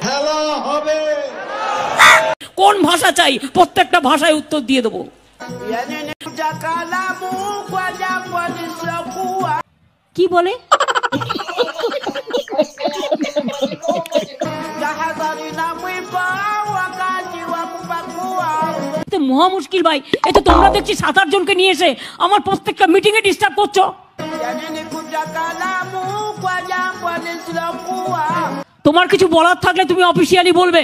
খেলা হবে। কোন ভাষা চাই প্রত্যেকটা ভাষায় উত্তর দিয়ে দেবো। কি বলে? মহা মুশকিল ভাই, এই তো তোমরা দেখছি 7-8 জনকে নিয়ে এসে আমার প্রত্যেকটা মিটিং এ ডিস্টার্ব করছো। তোমার কিছু বলার থাকলে তুমি অফিসিয়ালি বলবে।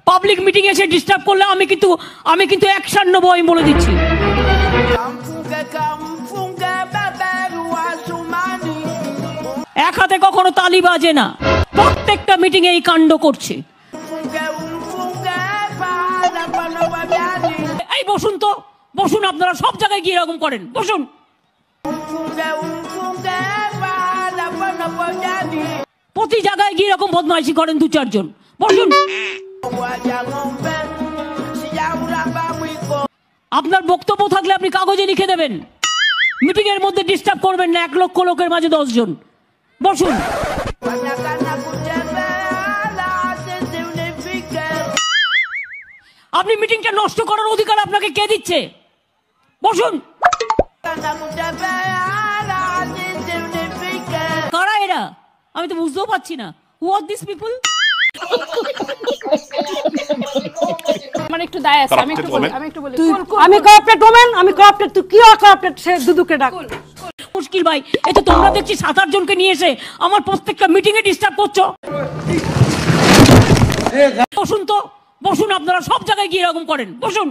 পাবলিক মিটিং এসে ডিস্টার্ব করলে আমি কিন্তু অ্যাকশন নেবো, আমি বলে দিচ্ছি। এক হাতে কখনো তালি বাজে না, প্রত্যেকটা মিটিং এ এই কাণ্ড করছে। এই বসুন তো, বসুন, আপনারা সব জায়গায় গিয়ে এরকম করেন, বসুন। প্রতি জায়গায় গিয়ে এরকম বদমাইশি করেন 2-4 জন, বসুন। আপনার বক্তব্য থাকলে আপনি কাগজে লিখে দেবেন। মিটিং এর মধ্যে ডিস্টার্ব করবেন না, 1 লক্ষ লোকের মাঝে 10 জন, বসুন। আপনি মিটিংটা নষ্ট করার অধিকার আপনাকে কে দিচ্ছে? বসুন। কারা এরা? আমি তো বুঝতেও পারছি না। হু আর দিস পিপল? মানে একটু দায় আছে, আমি একটু বলি। আমি কর্পোরেট ওমেন, আমি কর্পোরেট, তুই কি কর্পোরেট? সে দুদুকে ডাক। মুশকিল ভাই, এই তো তোমরা দেখছি 7-8 জনকে নিয়ে এসে আমার প্রত্যেকটা মিটিং এ ডিস্টার্ব করছো। বসুন তো, বসুন, আপনারা সব জায়গায় গিয়ে এরকম করেন, বসুন।